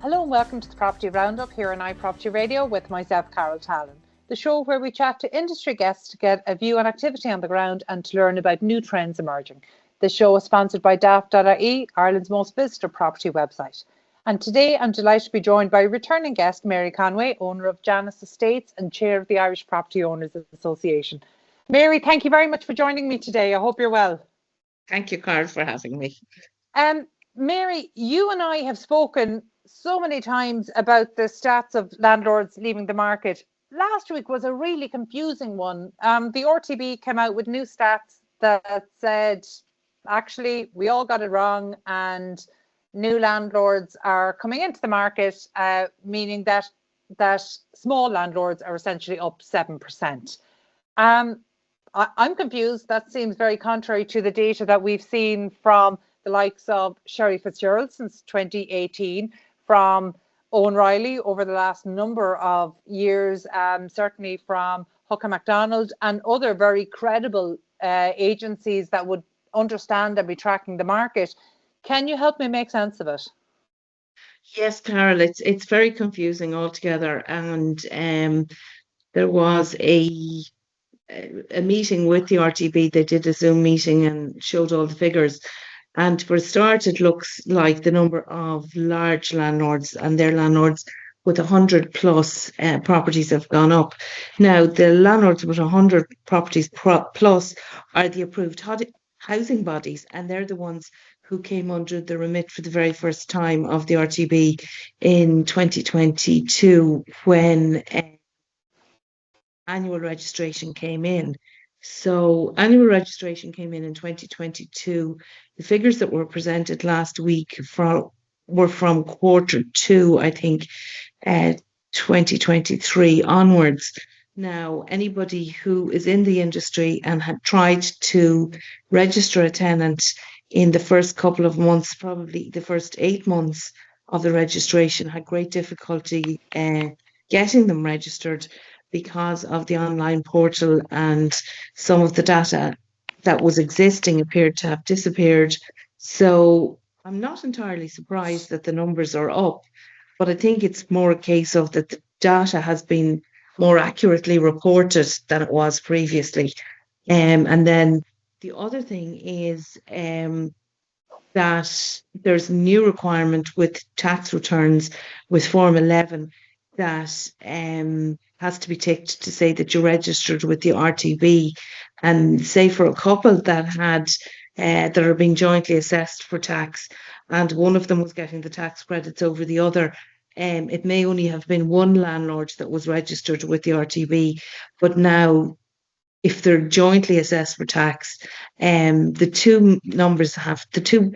Hello and welcome to the Property Roundup here on iPropertyRadio with myself, Carol Tallon, the show where we chat to industry guests to get a view on activity on the ground and to learn about new trends emerging. The show is sponsored by daft.ie, Ireland's most visited property website. And today I'm delighted to be joined by returning guest Mary Conway, owner of Janus Estates and chair of the Irish Property Owners Association. Mary, thank you very much for joining me today. I hope you're well. Thank you, Carl, for having me. Mary, you and I have spoken so many times about the stats of landlords leaving the market. Last week was a really confusing one. The RTB came out with new stats that said, actually, we all got it wrong and new landlords are coming into the market, meaning that small landlords are essentially up 7%. I'm confused. That seems very contrary to the data that we've seen from the likes of Sherry Fitzgerald since 2018, from Owen Riley over the last number of years, certainly from Hooker MacDonald and other very credible agencies that would understand and be tracking the market. Can you help me make sense of it? Yes, Carol, it's very confusing altogether. And there was a meeting with the RTB. They did a Zoom meeting and showed all the figures. And for a start, it looks like the number of large landlords and their landlords with 100 plus properties have gone up. Now, the landlords with 100 properties plus are the approved housing bodies, and they're the ones who came under the remit for the very first time of the RTB in 2022 when annual registration came in. So annual registration came in 2022. The figures that were presented last week were from Q2, I think, 2023 onwards. Now, anybody who is in the industry and had tried to register a tenant in the first couple of months, probably the first 8 months of the registration, had great difficulty getting them registered because of the online portal, and some of the data that was existing appeared to have disappeared. So I'm not entirely surprised that the numbers are up, but I think it's more a case of that the data has been more accurately reported than it was previously. And then the other thing is that there's a new requirement with tax returns with Form 11 that has to be ticked to say that you're registered with the RTB. And say for a couple that had that are being jointly assessed for tax, and one of them was getting the tax credits over the other, it may only have been one landlord that was registered with the RTB, but now if they're jointly assessed for tax, the two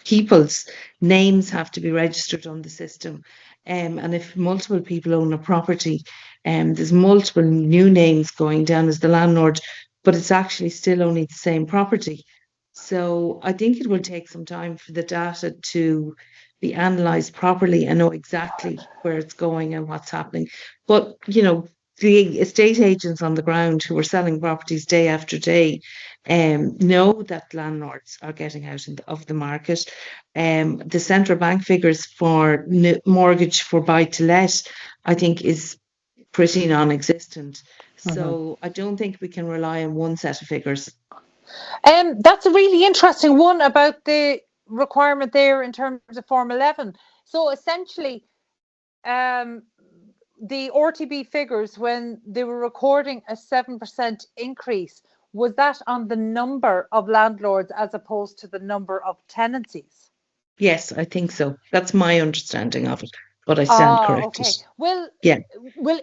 people's names have to be registered on the system. And if multiple people own a property, there's multiple new names going down as the landlord, but it's actually still only the same property. So I think it will take some time for the data to be analysed properly and know exactly where it's going and what's happening. But, the estate agents on the ground who are selling properties day after day know that landlords are getting out of the market. The central bank figures for mortgage for buy to let, I think, is pretty non-existent. So I don't think we can rely on one set of figures. That's a really interesting one about the requirement there in terms of Form 11. So essentially, the RTB figures, when they were recording a 7% increase, was that on the number of landlords as opposed to the number of tenancies? Yes, I think so. That's my understanding of it, but I stand corrected. Okay. Well,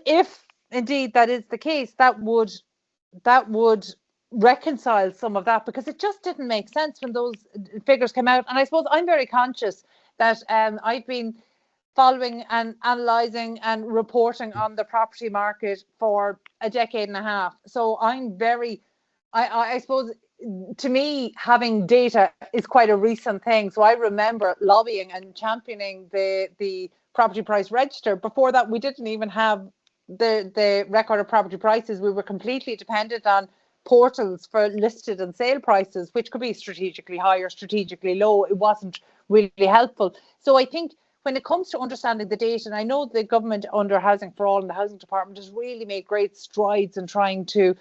if indeed that is the case, that would reconcile some of that, because it just didn't make sense when those figures came out. And I suppose I'm very conscious that I've been following and analysing and reporting on the property market for a decade and a half. So I suppose to me, having data is quite a recent thing. So I remember lobbying and championing the property price register. Before that, we didn't even have the record of property prices. We were completely dependent on portals for listed and sale prices, which could be strategically high or strategically low. It wasn't really helpful. So I think when it comes to understanding the data, and I know the government under Housing for All and the Housing Department has really made great strides in trying to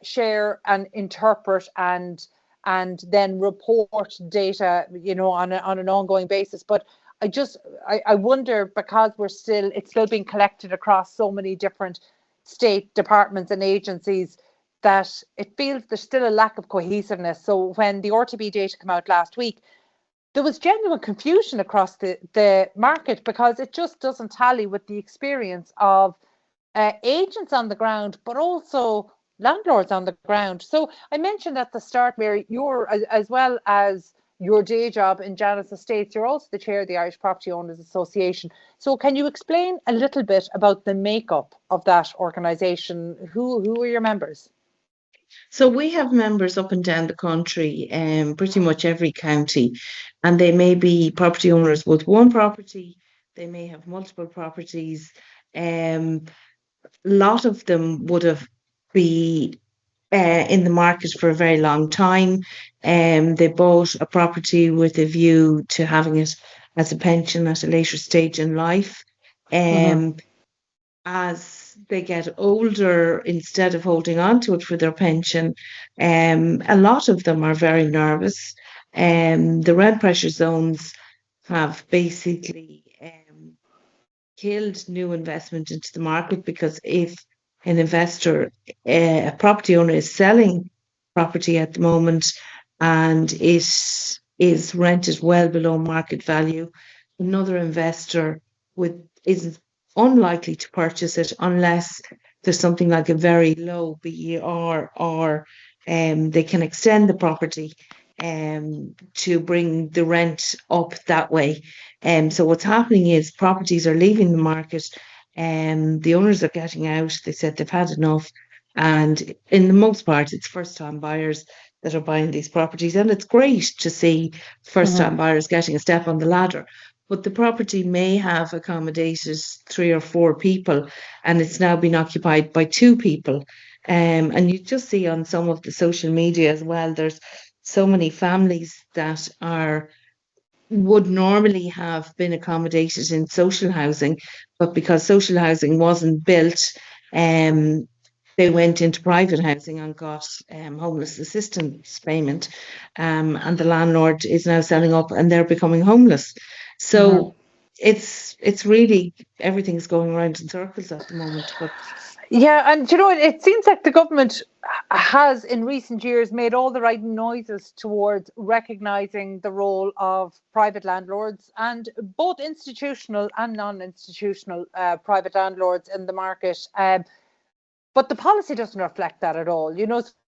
share and interpret and then report data, on an ongoing basis. But I wonder, because it's still being collected across so many different state departments and agencies, that it feels there's still a lack of cohesiveness. So when the RTB data came out last week, there was genuine confusion across the market, because it just doesn't tally with the experience of agents on the ground, but also landlords on the ground. So I mentioned at the start, Mary, you're, as well as your day job in Janus Estates, you're also the chair of the Irish Property Owners Association. So can you explain a little bit about the makeup of that organisation? Who are your members? So we have members up and down the country, pretty much every county, and they may be property owners with one property, they may have multiple properties. A lot of them would have been in the market for a very long time. They bought a property with a view to having it as a pension at a later stage in life. As they get older, instead of holding on to it for their pension, a lot of them are very nervous. The rent pressure zones have basically killed new investment into the market, because if an investor, a property owner, is selling property at the moment and it is rented well below market value, another investor is unlikely to purchase it unless there's something like a very low BER, or they can extend the property to bring the rent up that way. So what's happening is properties are leaving the market, and the owners are getting out. They said they've had enough, and in the most part, it's first-time buyers that are buying these properties, and it's great to see first-time buyers getting a step on the ladder. But the property may have accommodated 3 or 4 people, and it's now been occupied by 2 people. And you just see on some of the social media as well, there's so many families that would normally have been accommodated in social housing, but because social housing wasn't built, they went into private housing and got homeless assistance payment, and the landlord is now selling up and they're becoming homeless. So it's really, everything's going around in circles at the moment. But yeah, and it seems like the government has in recent years made all the right noises towards recognising the role of private landlords, and both institutional and non-institutional private landlords in the market. But the policy doesn't reflect that at all,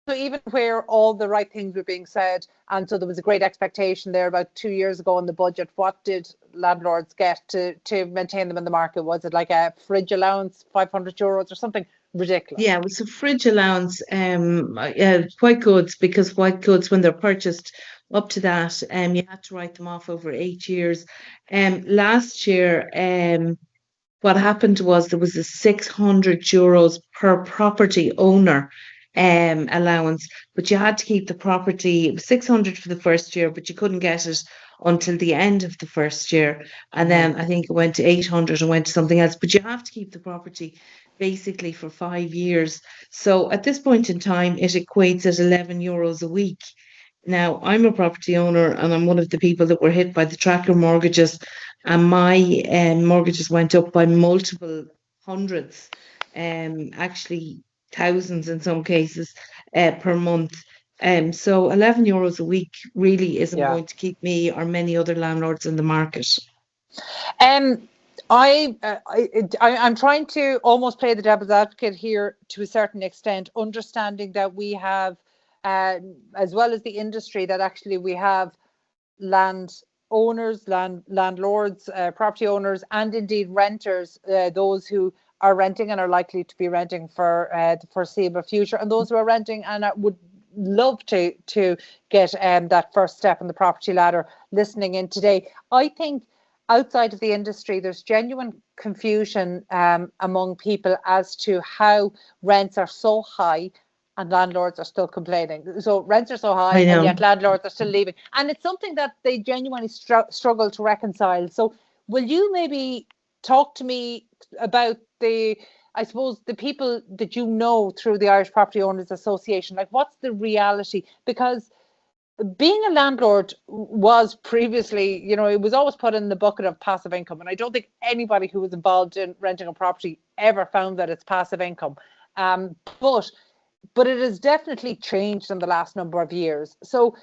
So even where all the right things were being said, and so there was a great expectation there about 2 years ago in the budget, what did landlords get to maintain them in the market? Was it like a fridge allowance, €500 or something ridiculous? Yeah, it was a fridge allowance, white goods, because white goods, when they're purchased up to that, you had to write them off over 8 years. Last year, what happened was there was a €600 per property owner allowance, but you had to keep the property. It was 600 for the first year, but you couldn't get it until the end of the first year, and then I think it went to 800 and went to something else. But you have to keep the property basically for 5 years. So at this point in time, it equates at €11 a week. Now, I'm a property owner, and I'm one of the people that were hit by the tracker mortgages, and my mortgages went up by multiple hundreds, actually thousands in some cases, per month. So €11 a week really isn't going to keep me or many other landlords in the market. I'm trying to almost play the devil's advocate here to a certain extent, understanding that we have, as well as the industry, that actually we have land owners, landlords, property owners, and indeed renters, those who are renting and are likely to be renting for the foreseeable future, and those who are renting and would love to get that first step in the property ladder listening in today. I think outside of the industry, there's genuine confusion among people as to how rents are so high and landlords are still complaining. So rents are so high and yet landlords are still leaving. And it's something that they genuinely struggle to reconcile. So Will you maybe talk to me about I suppose, the people that you know through the Irish Property Owners Association? Like, what's the reality? Because being a landlord was previously, it was always put in the bucket of passive income. And I don't think anybody who was involved in renting a property ever found that it's passive income. But it has definitely changed in the last number of years. So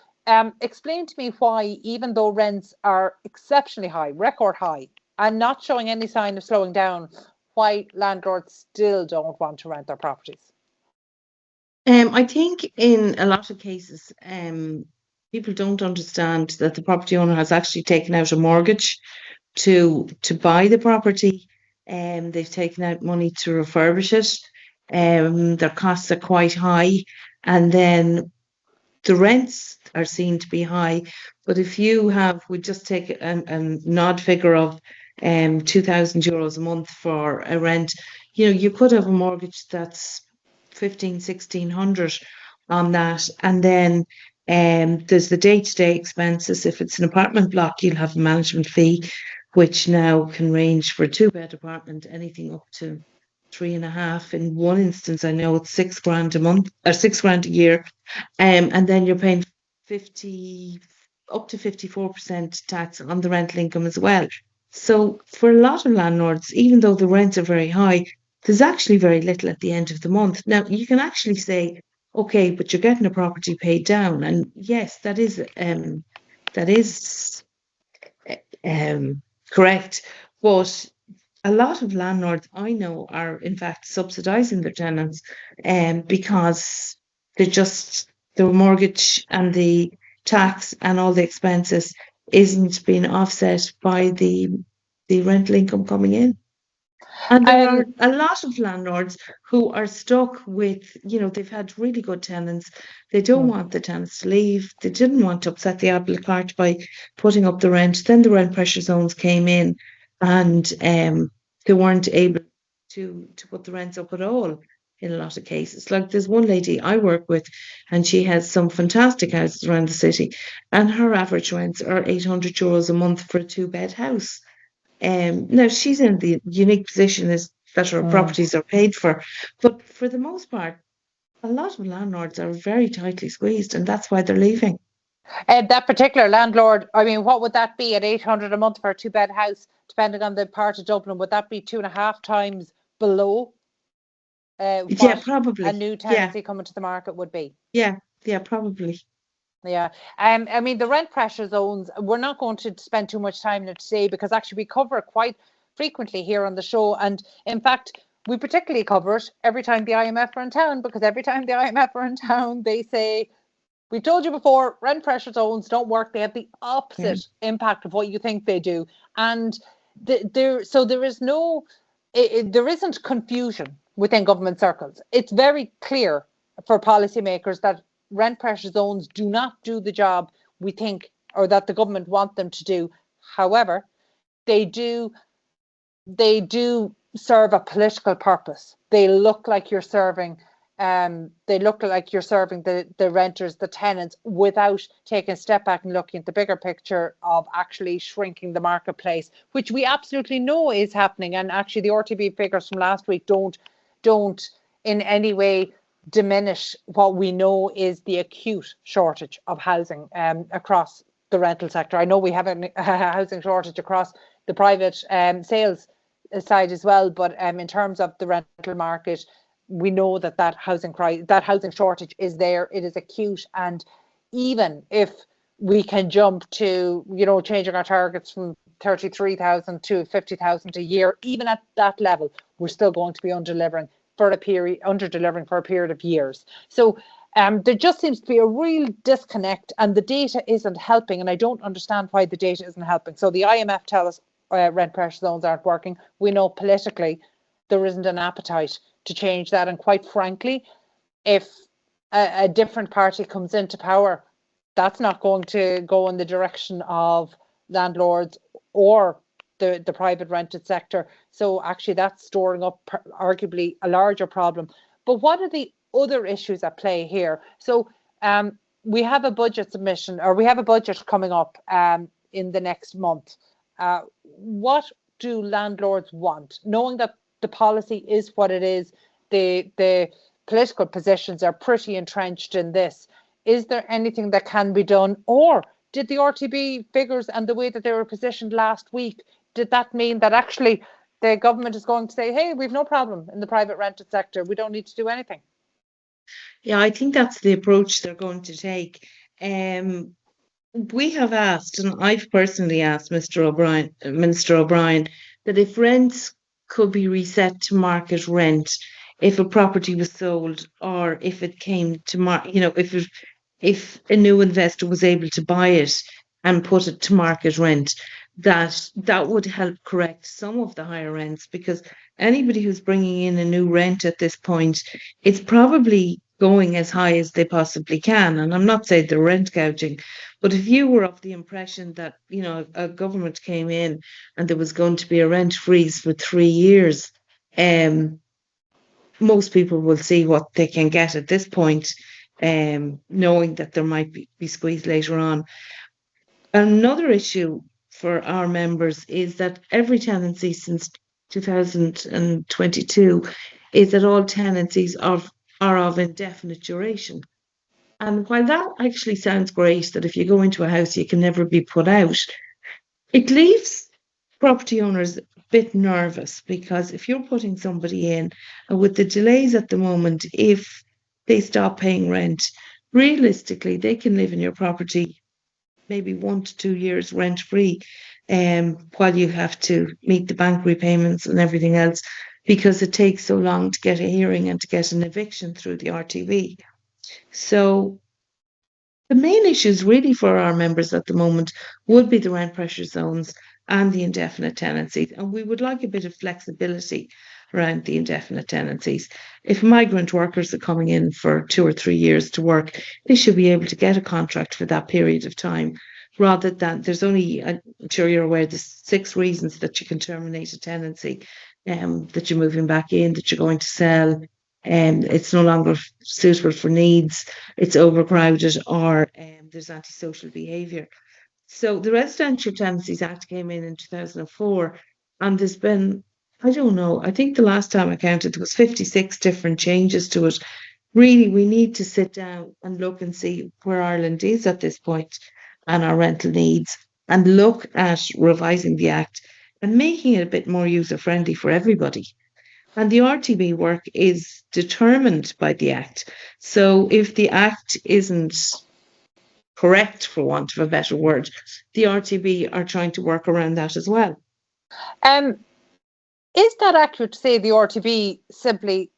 explain to me why, even though rents are exceptionally high, record high, and not showing any sign of slowing down, why landlords still don't want to rent their properties. I think in a lot of cases, people don't understand that the property owner has actually taken out a mortgage to buy the property, and they've taken out money to refurbish it. Their costs are quite high, and then the rents are seen to be high. But if we just take an odd figure of €2,000 a month for a rent, you could have a mortgage that's 1,500, 1,600 on that. And then there's the day-to-day expenses. If it's an apartment block, you'll have a management fee, which now can range for a 2-bed apartment, anything up to 3.5. In one instance, I know it's £6,000 a month or £6,000 a year. And then you're paying up to 54% tax on the rental income as well. So for a lot of landlords, even though the rents are very high, there's actually very little at the end of the month. Now, you can actually say, okay, but you're getting a property paid down. And yes, that is correct. But a lot of landlords I know are in fact subsidising their tenants because the mortgage and the tax and all the expenses isn't being offset by the rental income coming in. And there are a lot of landlords who are stuck with, they've had really good tenants. They don't want the tenants to leave. They didn't want to upset the apple cart by putting up the rent. Then the rent pressure zones came in, and they weren't able to put the rents up at all in a lot of cases. Like, there's one lady I work with, and she has some fantastic houses around the city, and her average rents are €800 a month for a 2-bed house. Now, she's in the unique position is that her properties are paid for, but for the most part, a lot of landlords are very tightly squeezed, and that's why they're leaving. That particular landlord, I mean, what would that be at €800 a month for a 2-bed house, depending on the part of Dublin? Would that be 2.5 times below what probably a new tenancy coming to the market would be? Yeah, probably. Yeah. I mean, the rent pressure zones, we're not going to spend too much time on it today, because actually we cover it quite frequently here on the show. And in fact, we particularly cover it every time the IMF are in town, because every time the IMF are in town, they say, we told you before, rent pressure zones don't work. They have the opposite impact of what you think they do. And there isn't confusion within government circles. It's very clear for policymakers that rent pressure zones do not do the job we think, or that the government want them to do. However, they do serve a political purpose. They look like you're serving the renters, the tenants, without taking a step back and looking at the bigger picture of actually shrinking the marketplace, which we absolutely know is happening. And actually the RTB figures from last week don't in any way diminish what we know is the acute shortage of housing across the rental sector. I know we have a housing shortage across the private sales side as well, but in terms of the rental market, we know that housing shortage is there. It is acute, and even if we can jump to changing our targets from 33,000 to 50,000 a year, even at that level, we're still going to be under-delivering for a period of years. So there just seems to be a real disconnect, and the data isn't helping, and I don't understand why the data isn't helping. So the IMF tell us rent pressure zones aren't working. We know politically there isn't an appetite to change that, and quite frankly, if a different party comes into power, that's not going to go in the direction of landlords or the private rented sector. So actually that's storing up arguably a larger problem. But what are the other issues at play here? So we have a budget submission, or we have a budget coming up in the next month. what do landlords want, knowing that the policy is what it is, the political positions are pretty entrenched in this? Is there anything that can be done, or did the RTB figures and the way that they were positioned last week, did that mean that actually the government is going to say, hey, we've no problem in the private rented sector, we don't need to do anything? Yeah, I think that's the approach they're going to take. We have asked, and I've personally asked Minister O'Brien, that if rents could be reset to market rent, if a property was sold, or if it came to if a new investor was able to buy it and put it to market rent, that would help correct some of the higher rents, because anybody who's bringing in a new rent at this point, it's probably going as high as they possibly can. And I'm not saying they're rent gouging, but if you were of the impression that, a government came in and there was going to be a rent freeze for 3 years, most people will see what they can get at this point, knowing that there might be squeezed later on. Another issue for our members is that every tenancy since 2022 is that all tenancies are of indefinite duration. And while that actually sounds great, that if you go into a house, you can never be put out, it leaves property owners a bit nervous, because if you're putting somebody in, and with the delays at the moment, if they stop paying rent, realistically, they can live in your property maybe 1 to 2 years rent free, while you have to meet the bank repayments and everything else, because it takes so long to get a hearing and to get an eviction through the RTB. So the main issues really for our members at the moment would be the rent pressure zones and the indefinite tenancies. And we would like a bit of flexibility around the indefinite tenancies. If migrant workers are coming in for 2 or 3 years to work, they should be able to get a contract for that period of time, rather than there's only, I'm sure you're aware, there's 6 reasons that you can terminate a tenancy, that you're moving back in, that you're going to sell, it's no longer suitable for needs, it's overcrowded, or there's antisocial behaviour. So the Residential Tenancies Act came in 2004, and there's been, I don't know, I think the last time I counted, there was 56 different changes to it. Really, we need to sit down and look and see where Ireland is at this point and our rental needs, and look at revising the Act and making it a bit more user-friendly for everybody. And the RTB work is determined by the Act. So if the Act isn't correct, for want of a better word, the RTB are trying to work around that as well. Is that accurate to say the RTB simply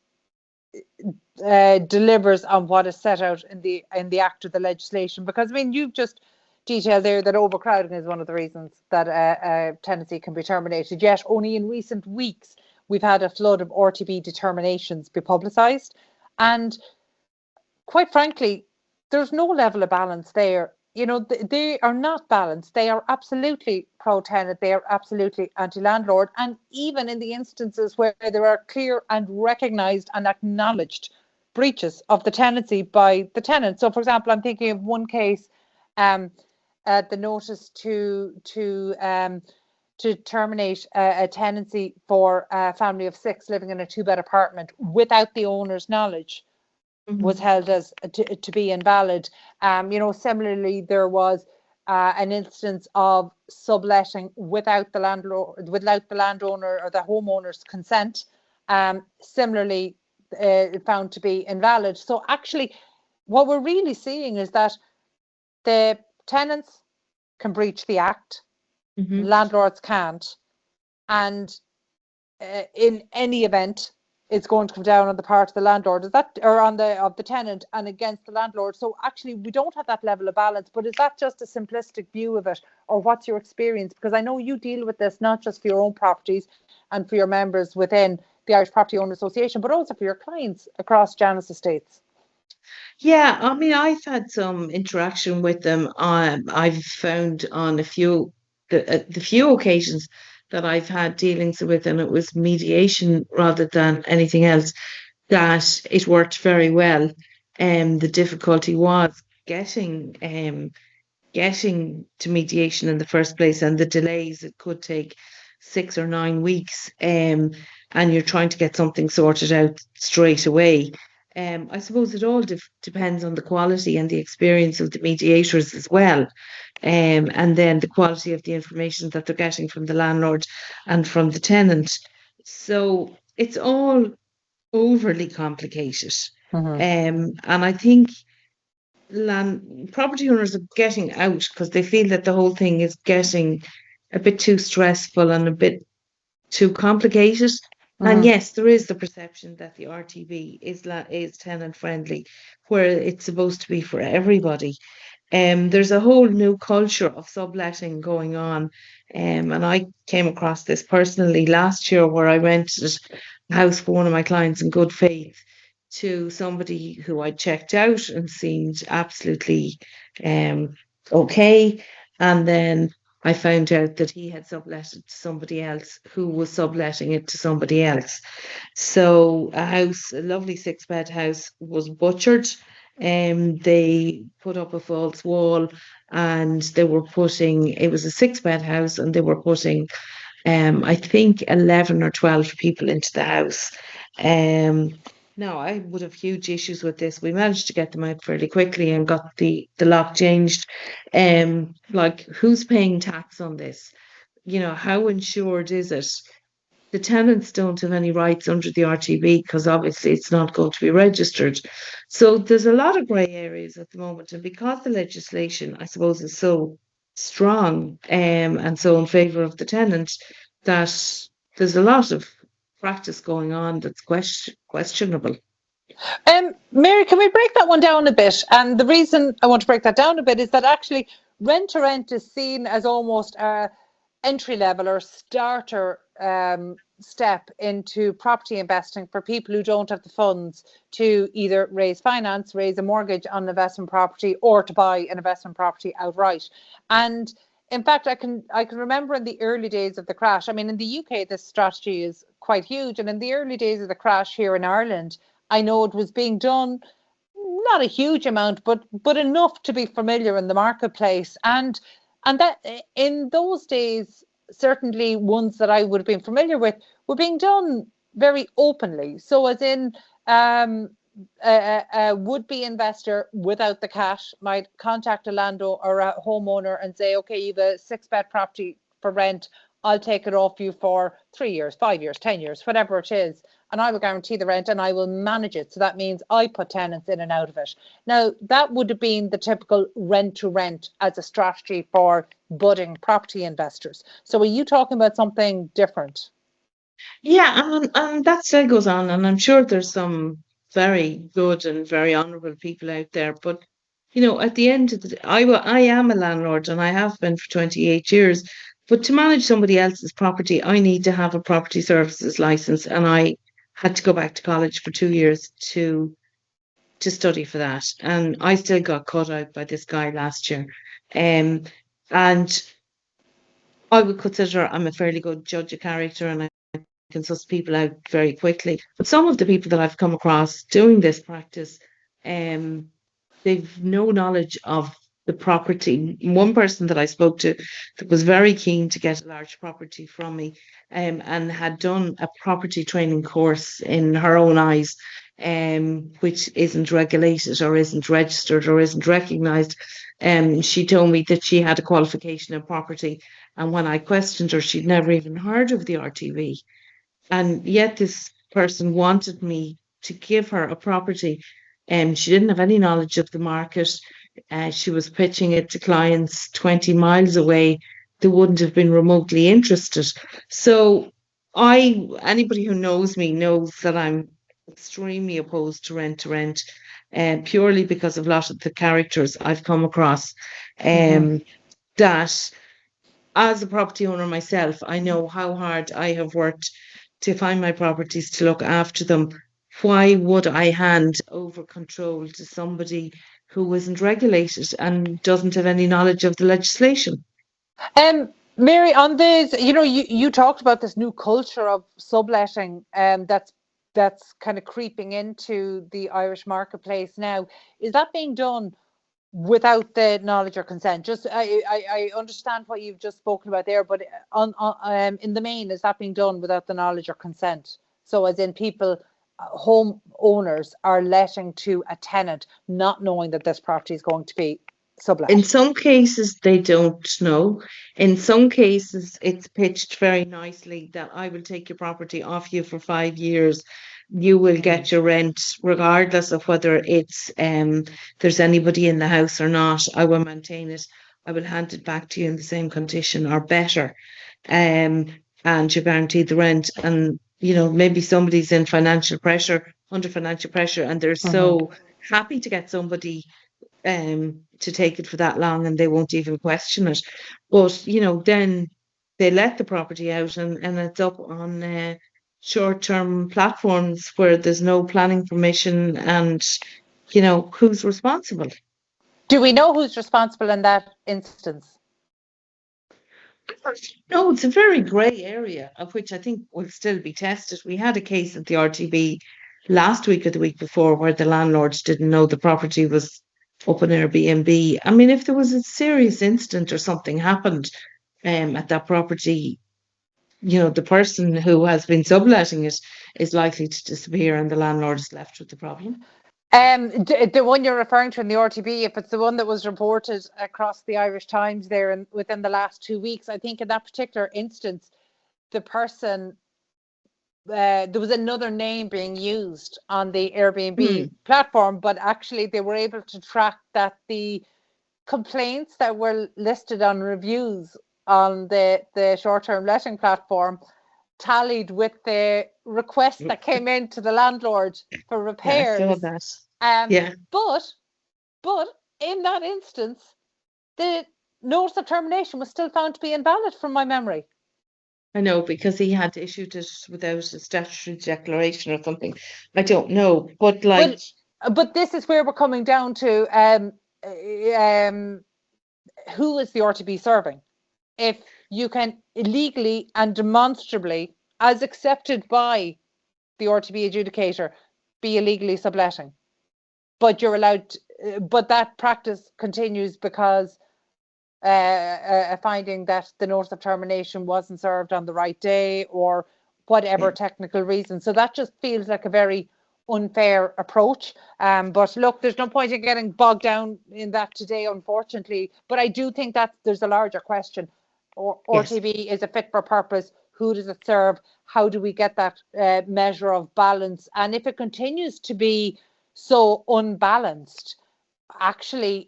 delivers on what is set out in the Act or the legislation? Because, I mean, you've just detailed there that overcrowding is one of the reasons that a tenancy can be terminated, yet only in recent weeks we've had a flood of RTB determinations be publicised. And quite frankly, there's no level of balance there. They are not balanced. They are absolutely pro-tenant. They are absolutely anti-landlord. And even in the instances where there are clear and recognised and acknowledged breaches of the tenancy by the tenant. So, for example, I'm thinking of one case, the notice to terminate a tenancy for a family of 6 living in a 2-bed apartment without the owner's knowledge was held as to be invalid. Similarly, there was an instance of subletting without the landowner or the homeowner's consent. Similarly, found to be invalid. So actually, what we're really seeing is that the tenants can breach the Act, landlords can't, and in any event, it's going to come down on the part of the landlord, of the tenant, and against the landlord. So actually, we don't have that level of balance. But is that just a simplistic view of it, or what's your experience? Because I know you deal with this not just for your own properties and for your members within the Irish Property Owner Association, but also for your clients across Janus Estates. Yeah, I mean, I've had some interaction with them. I've found on the few occasions that I've had dealings with, and it was mediation rather than anything else, that it worked very well. The difficulty was getting getting to mediation in the first place, and the delays, it could take 6 or 9 weeks, and you're trying to get something sorted out straight away. I suppose it all depends on the quality and the experience of the mediators as well, and then the quality of the information that they're getting from the landlord and from the tenant. So it's all overly complicated. And I think property owners are getting out because they feel that the whole thing is getting a bit too stressful and a bit too complicated. And yes, there is the perception that the RTB is tenant friendly, where it's supposed to be for everybody. There's a whole new culture of subletting going on. And I came across this personally last year, where I rented a house for one of my clients in good faith to somebody who I checked out and seemed absolutely okay. And then I found out that he had sublet it to somebody else who was subletting it to somebody else. So a lovely 6-bed house, was butchered. They put up a false wall, and it was a 6-bed house, and they were putting, I think, 11 or 12 people into the house. Now, I would have huge issues with this. We managed to get them out fairly quickly and got the lock changed. Like, who's paying tax on this? How insured is it? The tenants don't have any rights under the RTB because obviously it's not going to be registered. So there's a lot of grey areas at the moment. And because the legislation, I suppose, is so strong and so in favour of the tenant, that there's a lot of practice going on that's questionable. Mary, can we break that one down a bit? And the reason I want to break that down a bit is that actually rent to rent is seen as almost a entry level or starter step into property investing for people who don't have the funds to either raise a mortgage on an investment property, or to buy an investment property outright. And in fact, I can remember in the early days of the crash. I mean, in the UK, this strategy is quite huge. And in the early days of the crash here in Ireland, I know it was being done, not a huge amount, but enough to be familiar in the marketplace. And that in those days, certainly ones that I would have been familiar with, were being done very openly. So as in, a would-be investor without the cash might contact a landlord or a homeowner and say, okay, you have a 6-bed property for rent. I'll take it off you for 3 years, 5 years, 10 years, whatever it is. And I will guarantee the rent and I will manage it. So that means I put tenants in and out of it. Now, that would have been the typical rent to rent as a strategy for budding property investors. So are you talking about something different? Yeah, and that still goes on. And I'm sure there's some very good and very honourable people out there. But, at the end of the day, I am a landlord, and I have been for 28 years. But to manage somebody else's property, I need to have a property services license, and I had to go back to college for 2 years to study for that. And I still got caught out by this guy last year. And I would consider I'm a fairly good judge of character, and I can suss people out very quickly. But some of the people that I've come across doing this practice, they've no knowledge of the property. One person that I spoke to that was very keen to get a large property from me, and had done a property training course in her own eyes, which isn't regulated or isn't registered or isn't recognised. She told me that she had a qualification in property, and when I questioned her, she'd never even heard of the RTB. And yet this person wanted me to give her a property. She didn't have any knowledge of the market. She was pitching it to clients 20 miles away. They wouldn't have been remotely interested. So anybody who knows me knows that I'm extremely opposed to rent, purely because of a lot of the characters I've come across. That as a property owner myself, I know how hard I have worked to find my properties, to look after them. Why would I hand over control to somebody who isn't regulated and doesn't have any knowledge of the legislation? Mary, on this, you talked about this new culture of subletting that's kind of creeping into the Irish marketplace now. Is that being done without the knowledge or consent. Just I understand what you've just spoken about there, but in the main, is that being done without the knowledge or consent? So as in people, home owners are letting to a tenant not knowing that this property is going to be sublet. In some cases, they don't know. In some cases, it's pitched very nicely that I will take your property off you for 5 years. You will get your rent regardless of whether it's there's anybody in the house or not. I will maintain it. I will hand it back to you in the same condition or better. And you guarantee the rent. And maybe somebody's in under financial pressure, and they're so happy to get somebody to take it for that long, and they won't even question it. But then they let the property out, and it's up on short-term platforms where there's no planning permission, and who's responsible? Do we know who's responsible in that instance? No, it's a very grey area, of which I think will still be tested. We had a case at the RTB last week or the week before where the landlords didn't know the property was up on Airbnb. I mean, if there was a serious incident or something happened at that property, the person who has been subletting it is likely to disappear, and the landlord is left with the problem. The one you're referring to in the RTB, if it's the one that was reported across the Irish Times there and within the last 2 weeks, I think in that particular instance, the person, there was another name being used on the Airbnb platform, but actually they were able to track that the complaints that were listed on reviews on the short-term letting platform tallied with the request that came in to the landlord for repairs. Yeah, I saw that. But in that instance, the notice of termination was still found to be invalid from my memory. I know, because he had issued it without a statutory declaration or something. I don't know, but But this is where we're coming down to who is the RTB serving? If you can illegally and demonstrably, as accepted by the RTB adjudicator, be illegally subletting, but you're allowed but that practice continues because a finding that the notice of termination wasn't served on the right day or whatever technical reason. So that just feels like a very unfair approach. But look, there's no point in getting bogged down in that today, unfortunately. But I do think that there's a larger question. RTB is a fit for purpose. Who does it serve? How do we get that measure of balance? And if it continues to be so unbalanced, actually,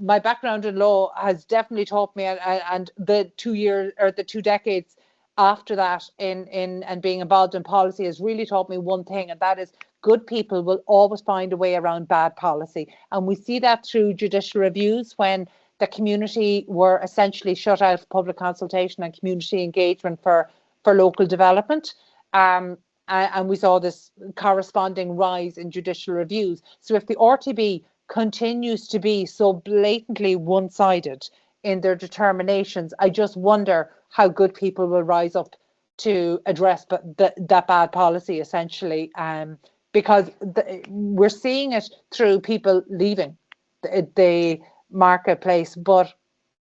my background in law has definitely taught me, and the 2 years or the 2 decades after that in and being involved in policy has really taught me one thing, and that is good people will always find a way around bad policy. And we see that through judicial reviews when the community were essentially shut out of public consultation and community engagement for local development. And we saw this corresponding rise in judicial reviews. So if the RTB continues to be so blatantly one-sided in their determinations, I just wonder how good people will rise up to address that bad policy, essentially, because we're seeing it through people leaving the marketplace. But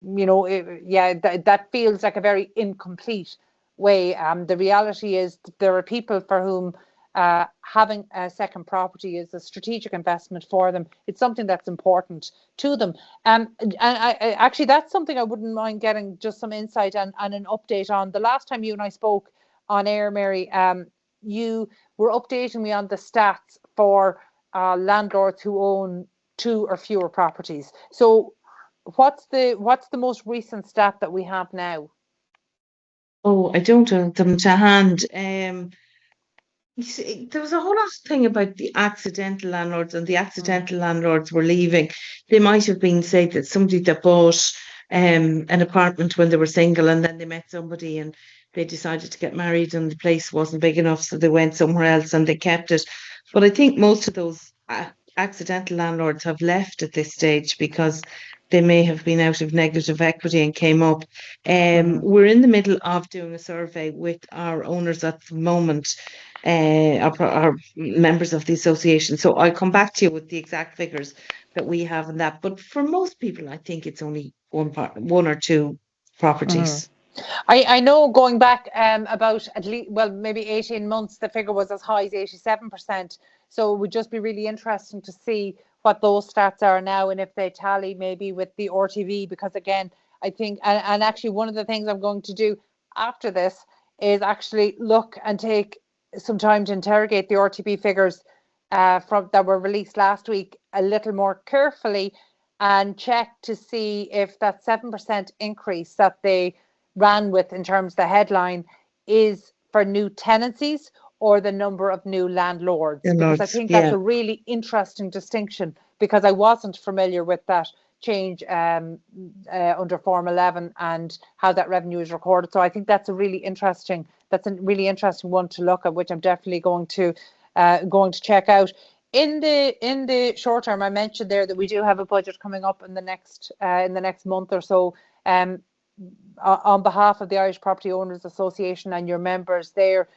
that feels like a very incomplete way. The reality is that there are people for whom having a second property is a strategic investment for them. It's something that's important to them. And I actually, that's something I wouldn't mind getting just some insight and an update on. The last time you and I spoke on air, Mary, you were updating me on the stats for landlords who own 2 or fewer properties. So what's the most recent stat that we have now? Oh, I don't have them to hand. You see, there was a whole lot of thing about the accidental landlords, and the accidental landlords were leaving. They might have been, say, that somebody that bought an apartment when they were single, and then they met somebody and they decided to get married, and the place wasn't big enough, so they went somewhere else and they kept it. But I think most of those accidental landlords have left at this stage because they may have been out of negative equity and came up. We're in the middle of doing a survey with our owners at the moment. our members of the association. So I'll come back to you with the exact figures that we have in that. But for most people, I think it's only one or two properties. I know going back about at least, well, maybe 18 months, the figure was as high as 87%. So it would just be really interesting to see what those stats are now and if they tally maybe with the RTV, because again, I think, and actually one of the things I'm going to do after this is actually look and take some time to interrogate the RTB figures from that were released last week a little more carefully and check to see if that 7% increase that they ran with in terms of the headline is for new tenancies or the number of new landlords, because I think that's a really interesting distinction, because I wasn't familiar with that change under Form 11 and how that revenue is recorded. So I think that's a really interesting one to look at, which I'm definitely going to check out. In the short term, I mentioned there that we do have a budget coming up in the next month or so. On behalf of the Irish Property Owners Association and your members there,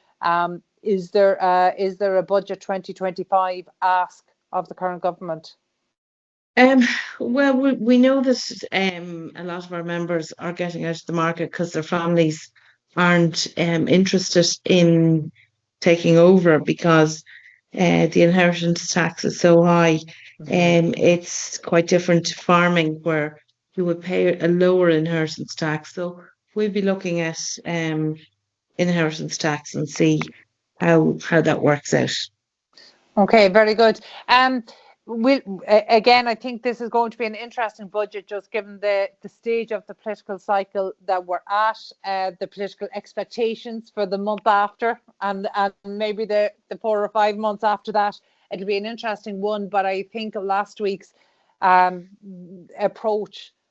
is there a budget 2025 ask of the current government? Well, we know that a lot of our members are getting out of the market because their families aren't interested in taking over because the inheritance tax is so high. It's quite different to farming, where you would pay a lower inheritance tax. So we'll be looking at inheritance tax and see how that works out. Okay, very good. Again, I think this is going to be an interesting budget, just given the stage of the political cycle that we're at, the political expectations for the month after, and maybe the 4 or 5 months after that. It'll be an interesting one, but I think last week's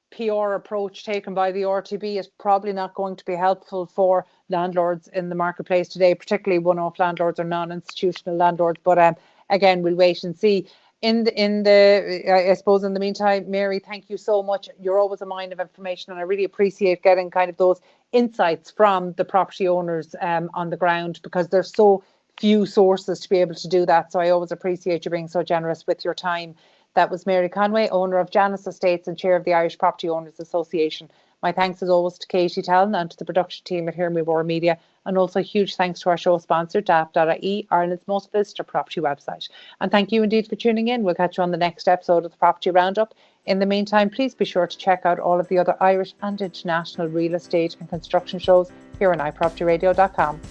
PR approach taken by the RTB is probably not going to be helpful for landlords in the marketplace today, particularly one-off landlords or non-institutional landlords. But again, we'll wait and see. I suppose in the meantime, Mary, thank you so much. You're always a mine of information, and I really appreciate getting kind of those insights from the property owners on the ground, because there's so few sources to be able to do that. So I always appreciate you being so generous with your time. That was Mary Conway, owner of Janus Estates and Chair of the Irish Property Owners Association. My thanks as always to Katie Tallon and to the production team at Hear Me Roar Media, and also a huge thanks to our show sponsor, daft.ie, Ireland's most visited property website. And thank you indeed for tuning in. We'll catch you on the next episode of the Property Roundup. In the meantime, please be sure to check out all of the other Irish and international real estate and construction shows here on iPropertyRadio.com.